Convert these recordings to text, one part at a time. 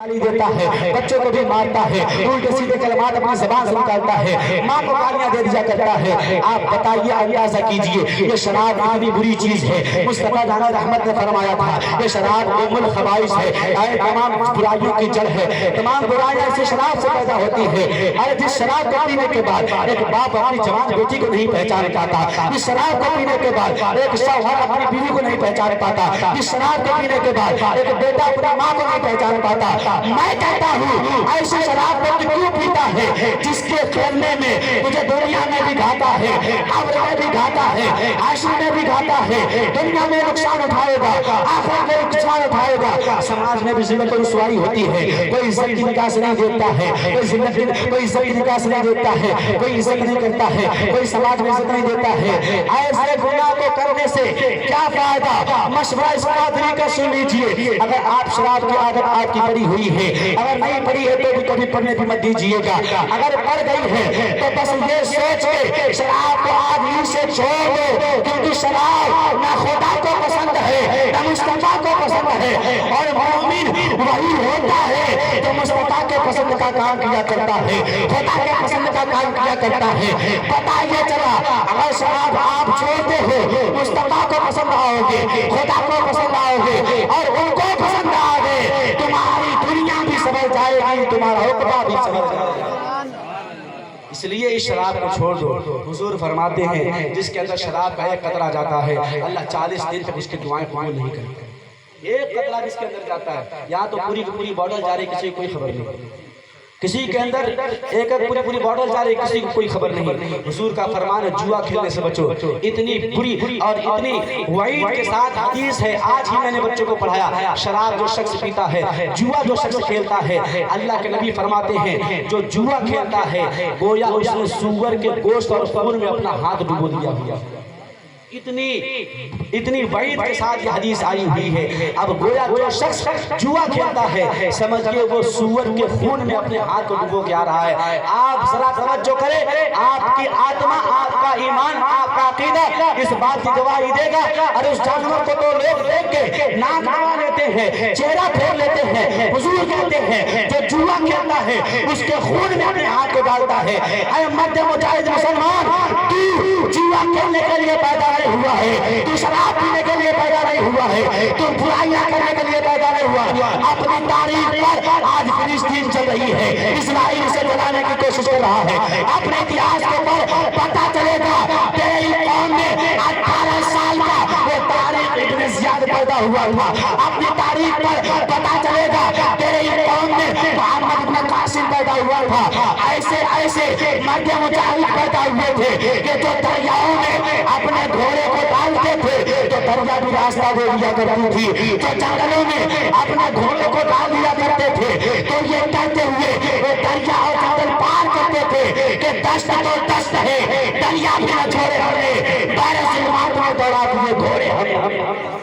गाली देता है, बच्चों को भी मारता है, उल्टे सीधे कलमात अपनी ज़बान से निकालता है, माँ को गालियाँ दे दिया करता है। आप बताइए, अंदाजा कीजिए, ये शराब कितनी बुरी चीज है। मुस्तफा जाना रहमत ने फरमाया था, ये शराब उम्मुल खबाइस है, तमाम बुराइयों की जड़ है, तमाम बुराइयां ऐसे शराब से पैदा होती है। अरे जिस शराब को पीने के बाद एक बाप अपनी जवान बेटी को नहीं पहचान पाता, इस शराब को पीने के बाद एक शौहर अपनी बीवी को नहीं पहचान पाता, इस शराब को पीने के बाद एक बेटा अपनी माँ को नहीं पहचान पाता। मैं कहता हूँ ऐसी शराब को क्यों पीता है जिसके खेलने में तुझे दुनिया में भी घाटा है, कब्र में भी घाटा है, आशिक में भी घाटा है, दुनिया में नुकसान उठाएगा, आखिरत में नुकसान उठाएगा, समाज में भी जिल्लत और रुसवाई होती है। कोई इज्जत की निगाह से नहीं देखता है, कोई इज्जत की निगाह से नहीं देखता है, कोई इज्जत नहीं करता है, कोई समाज में इज्जत नहीं देता है। ऐसे गुनाह को करने से क्या फायदा? मशवरा इस पादरी का सुन लीजिए। अगर आप शराब की आदत आपकी पड़ी हुई है, अगर नहीं पड़ी है तो भी कभी पढ़ने भी मत दीजिएगा, अगर पड़ गई है तो बस ये सोच के शराब को आज ही से छोड़ दो, क्योंकि शराब ना खुदा को पसंद है ना मुस्तफा को पसंद है, और मोमिन वही होता है जो मुस्तफा के पसंद का काम किया करता है, खुदा के पसंद का काम किया करता है। पता ये चला, अगर शराब आप छोड़ते हो मुस्तफा को पसंद आओगे, खुदा को पसंद आओगे और उनको पसंद आओगे, तुम्हारी दुनिया भी संभल जाएगी, तुम्हारा हुक्मा भी संभल जाएगा। इसलिए इस शराब को छोड़ दो। हुजूर फरमाते हैं जिसके अंदर शराब का एक कतरा जाता है, अल्लाह 40 दिन तक उसकी दुआएं कबूल नहीं करता। एक कतरा जिसके अंदर जाता है, या तो पूरी की पूरी बॉटल जा रही, किसी को कोई खबर नहीं, किसी के अंदर एक पूरी बॉटल जा रही, किसी को कोई खबर नहीं। हुजूर का फरमान है जुआ खेलने से बचो। इतनी बुरी और इतनी वईद के साथ हदीस है, आज ही मैंने बच्चों को पढ़ाया। शराब जो शख्स पीता है, जुआ जो शख्स खेलता है, अल्लाह के नबी फरमाते हैं जो जुआ खेलता है गोया उसने सूअर के गोश्त और खून में अपना हाथ डुबो दिया हुआ। इतनी वईद के साथ ये हदीस आई हुई है। अब गोया जो शख्स जुआ खेलता है, समझिए वो सूअर के खून में अपने हाथ को डुबो के आ रहा है। आप जरा तवज्जो करें, आपकी आत्मा, आपका ईमान, आपका अकीदा इस बात की गवाही देगा। और उस जानवर को तो लोग देख के नाक दबा लेते हैं, चेहरा फेर लेते हैं। हुजूर कहते हैं जो जुआ खेलता है उसके खून में अपने हाथ को डालता है। अरे मध्य मुजाहिद मुसलमान, तू जुआ खेलने के लिए पैदा नहीं हुआ है, तू शराब पीने के लिए पैदा नहीं हुआ है, तू बुराइयां करने के लिए पैदा नहीं हुआ। अपनी तारीख पर आज फिलिस्तीन चल रही है, इस्राइल से लड़ाने की कोशिश कर रहा है। अपने इतिहास के ऊपर पता चलेगा तेरी कौम में 18 साल का वो तारीख इब्न ज़ियाद पैदा हुआ था। अपनी तारीख पर पता चलेगा तेरी कौम में मोहम्मद इब्न कासिम पैदा हुआ था। ऐसे मध्य मुजाहिद पैदा हुए थे कि जो दरियाओं में अपने घोड़े को डालते थे तो दरिया भी रास्ता दे दिया करती थी, जो जंगलों में अपने घोड़े को डाल दिया करते थे तो ये कहते हुए वो दरिया और जंगल पार करते थे कि दस्त तो दस्त है, दरिया भी न छोड़े हमें, 12 सिलमात में दौड़ा दिए घोड़े हमें।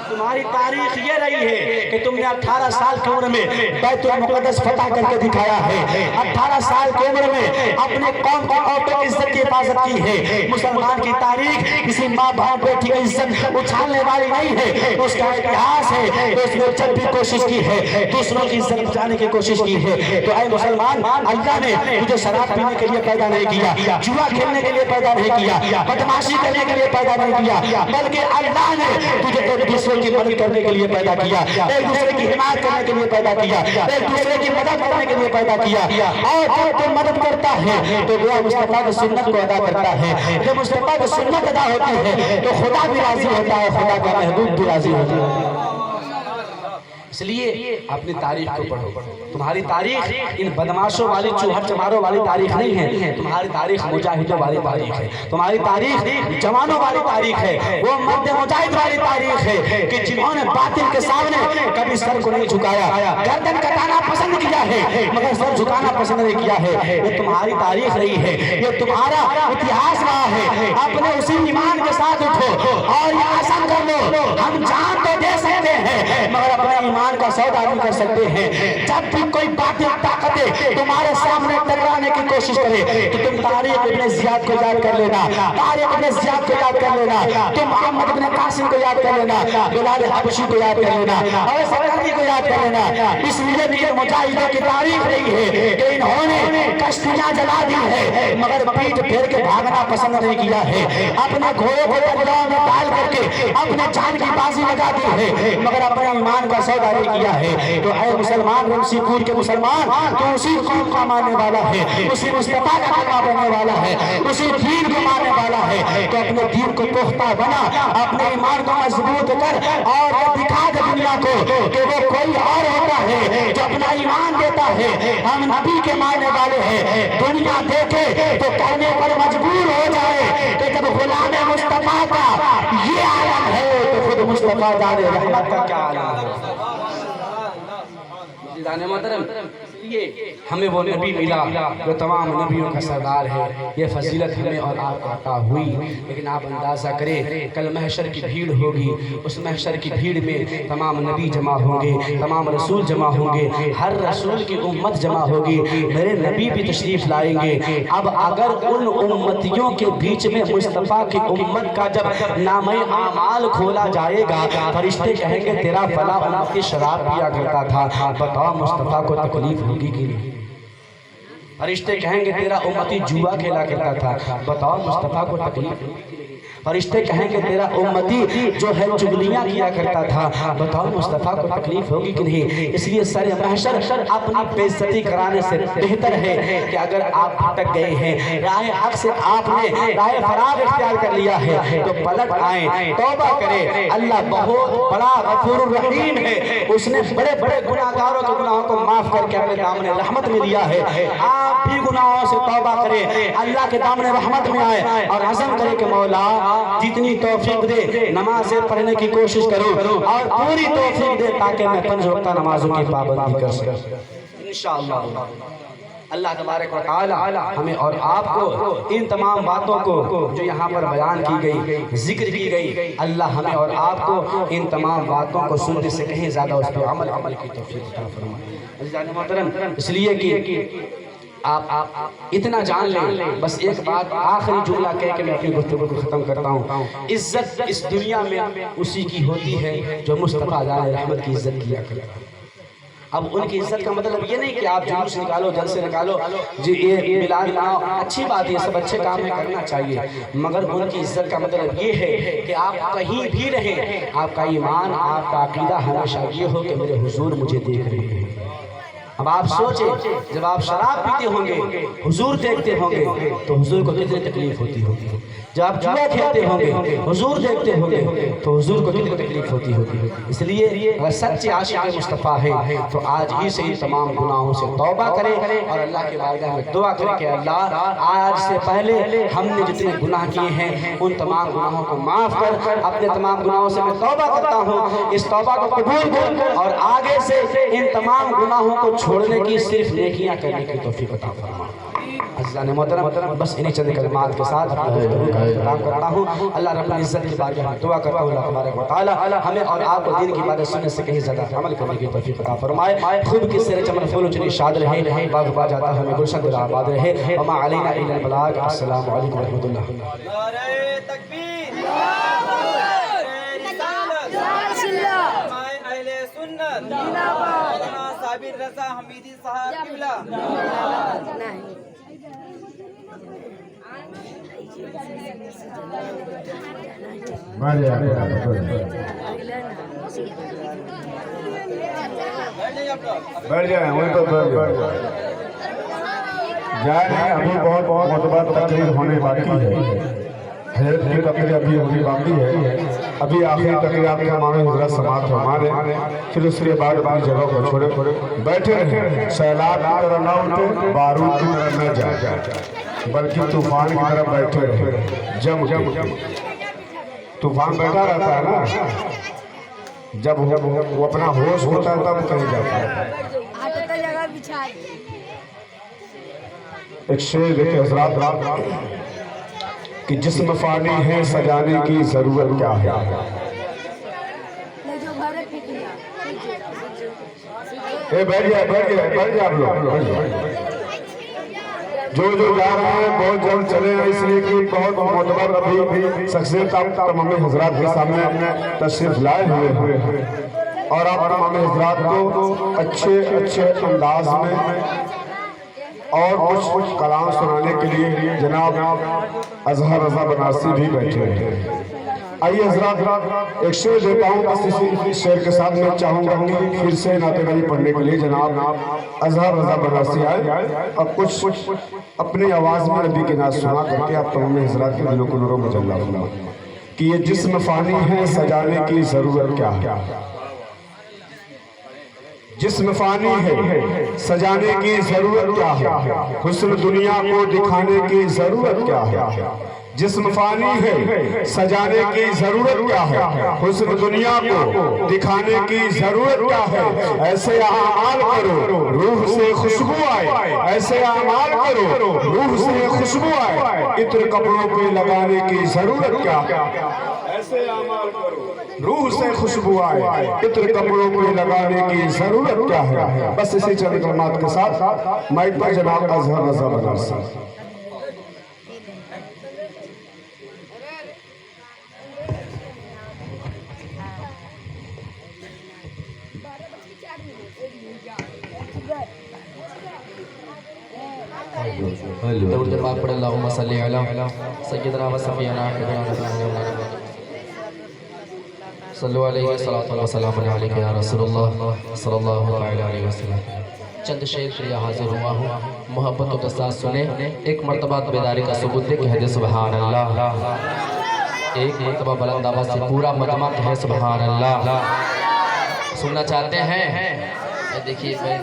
तुम्हारी तारीख ये रही है कि तुमने 18 साल की उम्र में बैतुल मुक़द्दस फतह करके दिखाया है। 18 साल की उम्र में अपने कौम की औरतों की इज्जत की हिफाजत की है। मुसलमान की तारीख किसी माँ बाप बेटी की इज्जत उछालने वाली नहीं है, उसका इतिहास है। तो उसने जब भी कोशिश की है दूसरों की इज्जत बचाने की कोशिश की है। तो ऐ मुसलमान, अल्लाह ने तुझे शराब पीने के लिए पैदा नहीं किया, जुआ खेलने के लिए पैदा नहीं किया, बदमाशी करने के लिए पैदा नहीं किया, बल्कि अल्लाह ने तुझे एक दूसरे की मदद करने के लिए पैदा किया, एक दूसरे की हिमायत करने के लिए पैदा किया, एक दूसरे की मदद करने के लिए पैदा किया। और जब तू मदद करता है तो वो मुस्तफा की सुन्नत को अदा करता है। जब मुस्तफा की सुन्नत अदा होती है तो खुदा भी राजी होता है, खुदा का महबूब भी राजी होता है। इसलिए अपनी तारीख को पढ़ो। तुम्हारी तारीख इन बदमाशों वाली, चूहर चमारों वाली तारीख नहीं है, तुम्हारी तारीख मुजाहिदों वाली तारीख है, तुम्हारी तारीख जवानों वाली तारीख है, वो मर्द मुजाहिद वाली तारीख है कि जिन्होंने बातिल के सामने कभी सर को नहीं झुकाया, गर्दन कटाना पसंद किया है मगर सर झुकाना पसंद नहीं किया है। ये तुम्हारी तारीख रही है, ये तुम्हारा इतिहास रहा है। अपने उसी ईमान के साथ उठो और ये आसान कर लो, हम जान तो दे सकते हैं मगर अपने ईमान का सौदा नहीं कर सकते हैं। जब भी कोई बातिल ताकतें तुम्हारे सामने टकराने की कोशिश करे तो तुम तारीख इब्न ज़ियाद को याद कर लेना, तारीख इब्न ज़ियाद को याद कर लेना, तुम मोहम्मद इब्न कासिम को याद कर लेना, बिलाल हबशी को याद कर लेना और सकरनी को याद कर लेना। इसलिए मुजाहिदों की तारीफ रही है कि इन्होंने कश्तियां जला दी है मगर पीठ फेर के भागना पसंद नहीं किया है, अपने घोड़ों को दरियाओं में डाल करके अपने जान की बाजी लगा दी है मगर अपने ईमान का सौदा नहीं किया है। तो ऐ मुसलमान, रमसीपुर के मुसलमान, तो उसी कौम का मानने वाला है, उसी मुस्तफा का कलमा बनने वाला है, उसी दीन को मानने वाला है, तो अपने दीन को पुख्ता बना, अपने ईमान को मजबूत कर और दिखा दे दुनिया को कि वो कोई और होता है जो अपना ईमान देता है। हम नबी के मानने वाले हैं, दुनिया देखे तो कहने पर मजबूर हो जाए कि जब गुलाम मुस्तफा का ये आलम है तो खुद मुस्तफा जाने रहमत का क्या आलम है। ये हमें वो नबी मिला जो तमाम नबियों का सरदार है। ये फजीलत हमें और आपको अता हुई, लेकिन आप अंदाज़ा करें कल महशर की भीड़ होगी, उस महशर की भीड़ में तमाम नबी जमा होंगे, तमाम रसूल जमा होंगे, हर रसूल की उम्मत जमा होगी, मेरे नबी भी तशरीफ़ लाएंगे। अब अगर उन उम्मतियों के बीच में मुस्तफ़ा की उम्मत का जब नामे आमाल खोला जाएगा, फरिश्ते कहेंगे तेरा फला उम्मती शराब पिया करता था, बताओ मुस्तफ़ा को तकलीफ होगी कि नहीं। फरिश्ते कहेंगे तेरा उम्मती जुआ खेला करता था, बताओ मुस्तफ़ा को तकलीफ होगी कि नहीं। फरिश्ते कहेंगे तेरा उम्मती जो है चुगलियां किया करता था, बताओ मुस्तफ़ा को तकलीफ होगी कि नहीं। इसलिए सर महशर अपनी बेइज्जती कराने से बेहतर है कि अगर आप भटक गए हैं, राह हक से आपने राह फराग इख्तियार कर लिया है, तो पलट आए, तौबा करें। अल्लाह बहुत बड़ा गफूर रहीम है, उसने बड़े बड़े गुनाहगारों के गुनाहों को माफ करके अपने दामन रहमत में लिया है। आप भी गुनाहों से तौबा करें, अल्लाह के दामन रहमत में आए और अज़म करें कि मौला जितनी तौफीक दे नमाज़ें पढ़ने की कोशिश करो और पूरी तौफीक दे ताकि मैं 5 वक्त नमाजों की पाबंदी कर सकूं इंशाअल्लाह। अल्लाह तबारक व तआला हमें और आपको इन तमाम बातों को जो यहाँ पर बयान की गई, जिक्र की गई, अल्लाह हमें और आपको इन तमाम बातों को सुनने से कहीं ज़्यादा उस पर अमल की तौफीक अता फरमाए। इसलिए कि आप इतना जान लें, बस एक बात आखिरी जुमला कह के मैं अपनी गुफ्तगू को ख़त्म करता हूँ। इज्जत इस दुनिया में उसी की होती है जो मुस्तफ़ा जाने रहमत की इज्जत किया करता है। अब उनकी इज्जत का मतलब ये नहीं कि आप जुलूस निकालो, जलसे निकालो, जी ये मिलाद मनाओ, अच्छी बात है, सब अच्छे काम में करना चाहिए, मगर उनकी इज्जत का मतलब ये है कि आप कहीं भी रहें, आपका ईमान, आपका अकीदा हमेशा ये हो कि मेरे हुजूर मुझे देख रहे हैं। अब आप सोचें, जब आप शराब पीते होंगे, हुजूर देखते होंगे, तो हुजूर को कितनी तकलीफ होती होगी। जब आप जुआ खेलते होंगे, हुजूर देखते होंगे, तो हुजूर को कितनी तकलीफ होती होगी। इसलिए अगर सच्चे आशिक़ मुस्तफ़ा है तो आज ही से इन तमाम गुनाहों से तौबा करें और अल्लाह के बारगाह में दुआ करें कि अल्लाह आज से पहले हमने जितने गुनाह किए हैं उन तमाम गुनाहों को माफ़ कर, अपने तमाम गुनाहों से मैं तौबा करता हूँ, इस तौबा को कबूल कर और आगे से इन तमाम गुनाहों को छोड़ने की, सिर्फ नेकियां करने की तौफीक अता फरमा। अज़ीज़ान मोहतरम, बस इन्हीं चंद कलिमात के साथ काम करता हूँ। अल्लाह रब्बुल इज़्ज़त की बारगाह में दुआ करता हूँ अल्लाह तबारक व तआला हमें और आपको दीन की बातें सुनने से कहीं ज़्यादा अमल करने की तौफीक अता फरमाए। खूब की सिर चमन फूल चुनी शाद रहे, बाग बा जाता हमें गुलशन दिल आबाद रहे। वमा अलैना इल्लल बलाग। अस्सलामु अलैकुम व रहमतुल्लाह। नारे तकबीर, साबिर रज़ा हमीदी साहब किबला। बैठ जाए वहीं पर बैठ जाए। अभी बहुत बहुत तकलीफ होने बाकी है, हज़रत की तकलीफ अभी होनी बाकी है। अभी आखिरी तकलीफ आपके मांगे हज़रत समाप्त हमारे, फिर उसके बाद अपनी जगह को छोड़े बैठे रहे। सैलाब की तरह न उठे, बारूद की तरह न जाए, बल्कि तूफान की तरफ बैठे रहे। जम तूफान बैठा रहता है ना, जब वो अपना होश होता है तब कहीं जाता है। एक शेर देखे हज़रात कि जिस्म फानी है सजाने की जरूरत क्या है। बैठ जाए आप लोग। जो जा रहे हैं बहुत जल्द चले हैं, इसलिए कि बहुत मोतबर अभी शख्सियत तमाम हज़रात के सामने तशरीफ लाए हुए हैं। और आप तमाम हज़रात को अच्छे अच्छे अंदाज में और कुछ कलाम सुनाने के लिए जनाब अजहर रजा बनारसी भी बैठे हैं। आइए हज़रात, एक शेर देता हूँ, बस इसी शेर के साथ मैं चाहूँगा कि फिर से नातेगारी पढ़ने के लिए जनाब अजहर रजा बनारसी आए और कुछ अपनी आवाज़ में नबी की नात सुना करके आप तमाम हज़रात के दिलों को नूरों में जला कि ये जिस्म फानी है, सजाने की ज़रूरत क्या है। जिस्म फानी है, सजाने की जरूरत क्या है, हुस्न दुनिया को दिखाने की जरूरत क्या है। जिस्म फानी है, सजाने की जरूरत क्या है, हुस्न दुनिया को दिखाने की जरूरत क्या है। ऐसे आमाल करो रूह से खुशबू आए, ऐसे आमाल करो रूह से खुशबू आए, इत्र कपड़ों पे लगाने की जरूरत क्या है। ऐसे आमाल करो रूह से खुशबू आए, इत्र कपड़ों पे लगाने की जरूरत क्या है। बस इसी चंद कलमात के साथ माइक पर जनाब अजहर रजा बनारसी। चंद शेर के लिए हाजिर हुआ हूँ, मोहब्बतों के साथ सुने। एक मर्तबा बेदारी का सबूत दे कह दे सुभान अल्लाह। एक मर्तबा बुलंद आवाज़ से पूरा मजमा कहे सुभान अल्लाह। सुनना चाहते हैं? देखिए मैं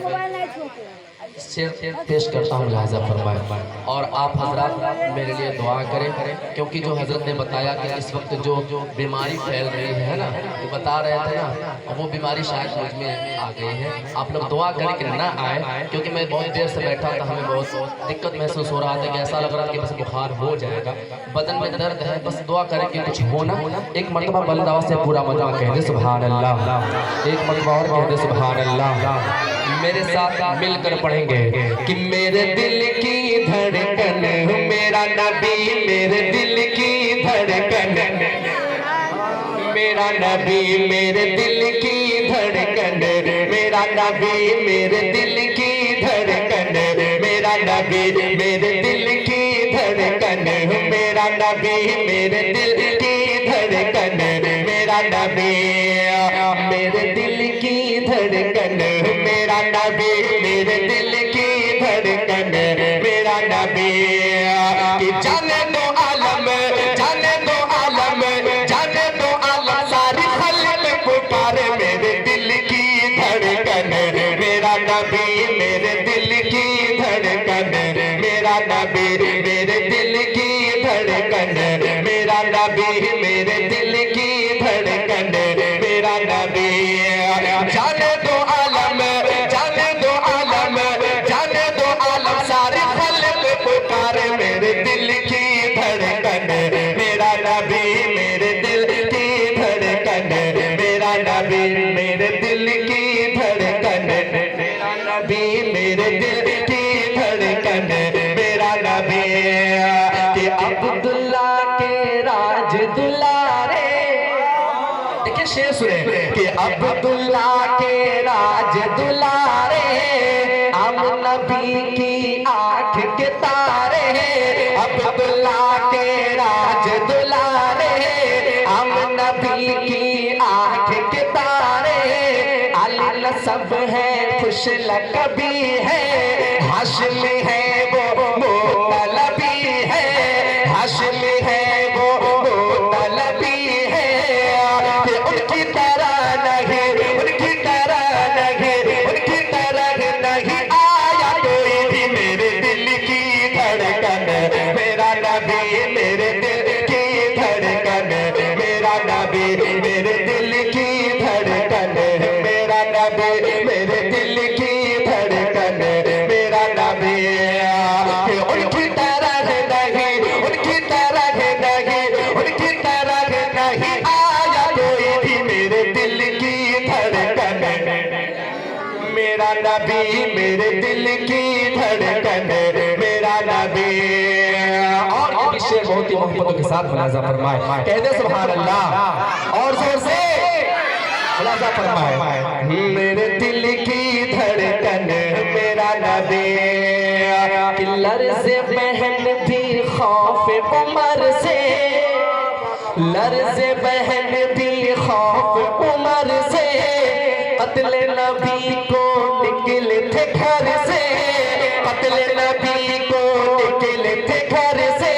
शेर पेश करता हूँ, लिहाजा फरमाए और आप हजरात मेरे लिए दुआ करें, क्योंकि जो हजरत ने बताया कि इस वक्त जो बीमारी फैल रही है ना, तो बता रहे थे ना, वो बीमारी शायद मुझ में आ गई है। आप लोग दुआ करें कि ना आए, क्योंकि मैं बहुत देर से बैठा था, हमें बहुत दिक्कत महसूस हो रहा था कि ऐसा लग रहा था कि बस बुखार हो जाएगा, बदन में दर्द है, बस दुआ करें कि कुछ हो ना। एक मरतबा बुलंद आवाज़ से पूरा मजमा कह दे सुभान अल्लाह। एक मरतबा और कह दे सुभान अल्लाह। मेरे साथ मिलकर पढ़ेंगे कि मेरे दिल की धड़कन मेरा नबी, मेरे दिल की धड़कन मेरा नबी, मेरे दिल की धड़कन मेरा नबी, मेरे दिल की धड़कन मेरा नबी, मेरे दिल की धड़कन मेरा नबी, मेरे दिल की धड़कन मेरा नबी, मेरे दिल की धड़कन मेरा नबी, मेरे दिल की धड़कन मेरा नबी। कि जाने दो आलम, जाने दो आलम, जाने दो आलम, सारी खल्क पुकारे मेरे दिल की धड़कन मेरा नबी, मेरे दिल की धड़कन मेरा नबी, मेरे दिल की धड़कन मेरा नबी, मेरे दिल की धड़कन मेरा नबी। जाने दो आलम, जाने दो आलम, जाने दो आलम, सारे खल्क पुकारे मेरे दिल की धड़कन मेरा नबी, मेरे दिल की धड़कन मेरा नबी, मेरे दिल की धड़कन मेरा नबी, मेरे दिल की धड़कन मेरा नबी। कि अब्दुल्ला के राज दुलारे, देखिए शेर सुने कि अब्दुल्ला के राज दुलारे, हम नबी की आँख के तारे, अब्दुल्ला के राज दुलारे, हम नबी की आँख के तारे। अली नसब है खुश लकबी है, हाशिमी है वो मोतलबी है, हाशिमी है वो मोतलबी है। उनकी तरह नहीं, उनकी तरह नहीं, उनकी तरह नहीं आया कोई भी मेरे दिल की धड़कन मेरा नबी, मेरे दिल की धड़कन मेरा नबी, मेरे दिल की धड़कन मेरा नबी, मेरे दिल की धड़कन मेरा नबी। उनकी तरह नहीं, उनकी तरह नहीं, उनकी तरह नहीं आया कोई भी मेरे दिल की धड़कन मेरा नबी, मेरे दिल की धड़कन मेरा नबी। और ये शेर बहुत ही मोहब्बतों के साथ मुलाजा फरमाए, कह दे सुभान अल्लाह और जोर से खुलासा फरमाए। मेरे दिल की धड़कन मेरा नबी, लर्ज़े बहन भी खौफ उमर से, लर्ज़े बहन भी खौफ उमर से, कत्ले नबी को निकले थे घर से, कत्ले नबी को निकले थे घर से,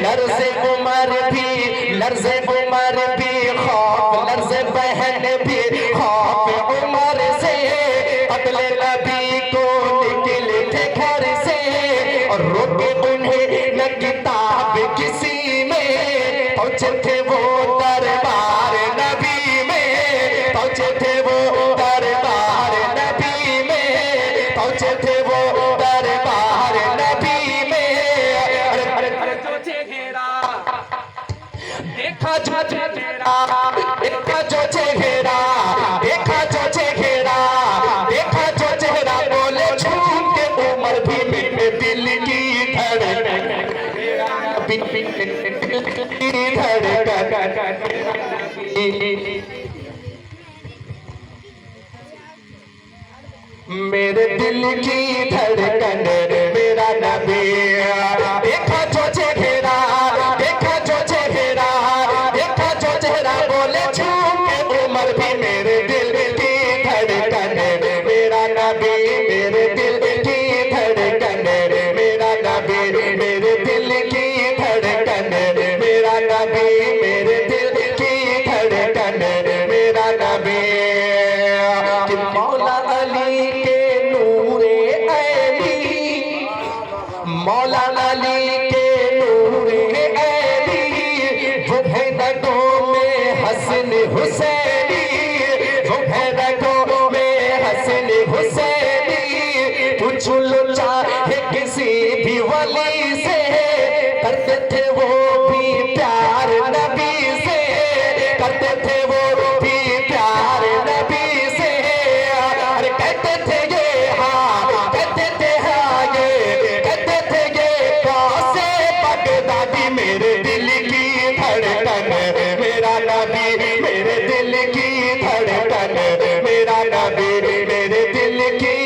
लर्ज़े उमर भी, लर्ज़े उमर भी खौफ, लर्ज़े बहन भी खौफ उमर से, कत्ले नबी को निकले थे घर से, और रोके उन्हें न किताब किसी में, पहुंचे थे वो दरबार नबी में, पहुंचे थे वो दरबार नबी में, पहुंचे थे वो दरबार नबी में। जो चेहरा देखा जो चेहरा, देखा जो चेहरा, देखा जो चेहरा, देखा जो चेहरा, बोले झूम के उमर भी मेरे दिल की धड़कन, मेरे दिल की धड़कन मेरा नबी, देखा जो चेहरा, देखा जो चेहरा, देखा जो चेहरा, बोले झूम के उमर भी मेरे दिल की धड़कन मेरा नबी, मेरे दिल की धड़कन मेरा नबी, मेरे दिल की धड़कन मेरा नबी, मेरे दिल की धड़कन मेरा नबी। कि मौला अली के नूरे ऐनी, मौला अली के नूरे ऐनी, वो है रगों में हसन हुसैनी, वो है रगों में हसन हुसैनी, पूछ लो चाहे किसी भी वली से, करते थे वो भी प्यार नबी से, करते थे वो भी प्यार नबी से, अरे कहते थे ये हाँ, कहते थे हाँ ये, कहते थे ये कौसे बगदादी, मेरे दिल की धड़कन मेरा नबी, मेरे दिल की धड़कन मेरा नबी, मेरे दिल की,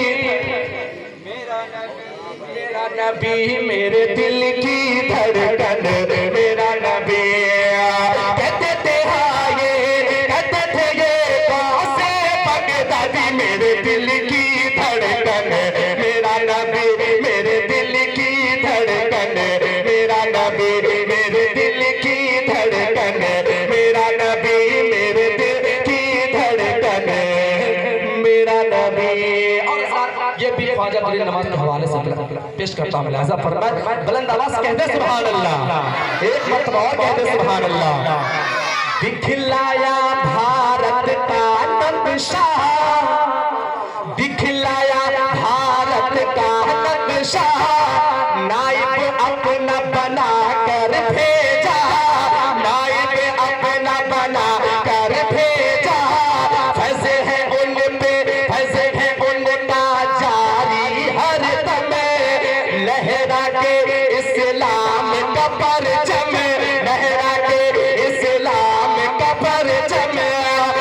मेरा नबी, मेरे दिल की धड़कन मेरा नबी। कहते थे हाँ ये, कहते थे ये कौसे बगदादी, मेरे दिल की धड़कन मेरा नबी, मेरे दिल की धड़कन मेरा नबी, मेरे दिल की धड़कन मेरा नबी, मेरे दिल की धड़कन मेरा नबी। और ये भी ख्वाजा दिल नमाज के हवाले से पेश करता हूँ, लिहाजा फरमाए बुलंद आवाज कहते सुभान अल्लाह, एक मरतबा और कहते सुभान अल्लाह। दिखलाया भारत का नक्शा, दिखलाया भारत का नक्शा, नाइब अपना बना कर भेजा, नाइब अपना बना कर भेजा, फैज़े है उन पे, फैज़े है उनका जारी हर दम, लहरा के इस्लाम का परचम, लहरा के इस्लाम का परचम।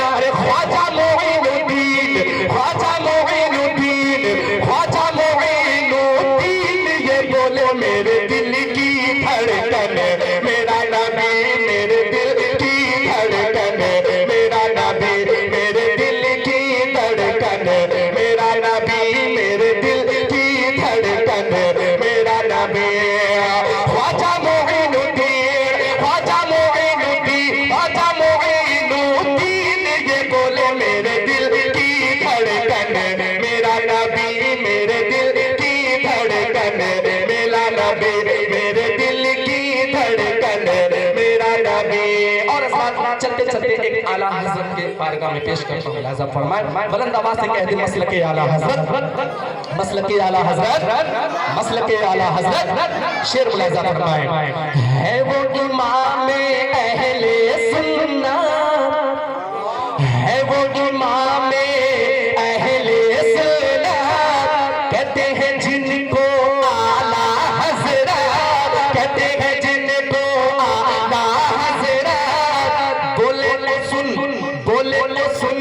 अरे ख्वाजा मोइनुद्दीन, ख्वाजा मोइनुद्दीन, ख्वाजा मोइनुद्दीन, ये बोले मेरे दिल की धड़कन मेरा नबी, मेरे दिल की धड़कन मेरा नबी, मेरे दिल की धड़कन मेरा नबी, मेरे दिल की धड़कन मेरा नबी। ख्वाजा मोइनुद्दीन, ख्वाजा मोइनुद्दीन, ख्वाजा मोइनुद्दीन, ये बोले मेरे दिल की धड़कन मेरा नबी, मेरे दिल की धड़कन मेरा नबी, मेरे दिल की धड़कन मेरा नबी। और साथ चलते चलते एक आला हजरत के बारगाह में पेश करता हूँ, लिहाजा फरमाए बुलंद आवाज से कहते मसलके आला हजरत, मसलके आला हजरत, मसलके आला हजरत, शेर मुलाजा फरमाए। है वो इमाम अहले सुन्नत, है वो इमाम अहले सुन्नत, कहते हैं जिनको आला हजरत, कहते हैं जिनको आला हजरत, बोले ले सुन, बोले ले सुन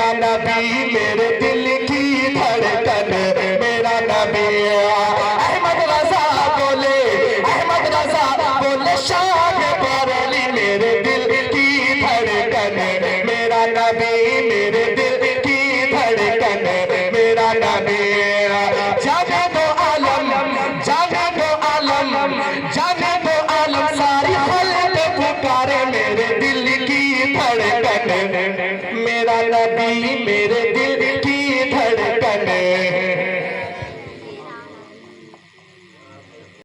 मेरा नबी मेरे दिल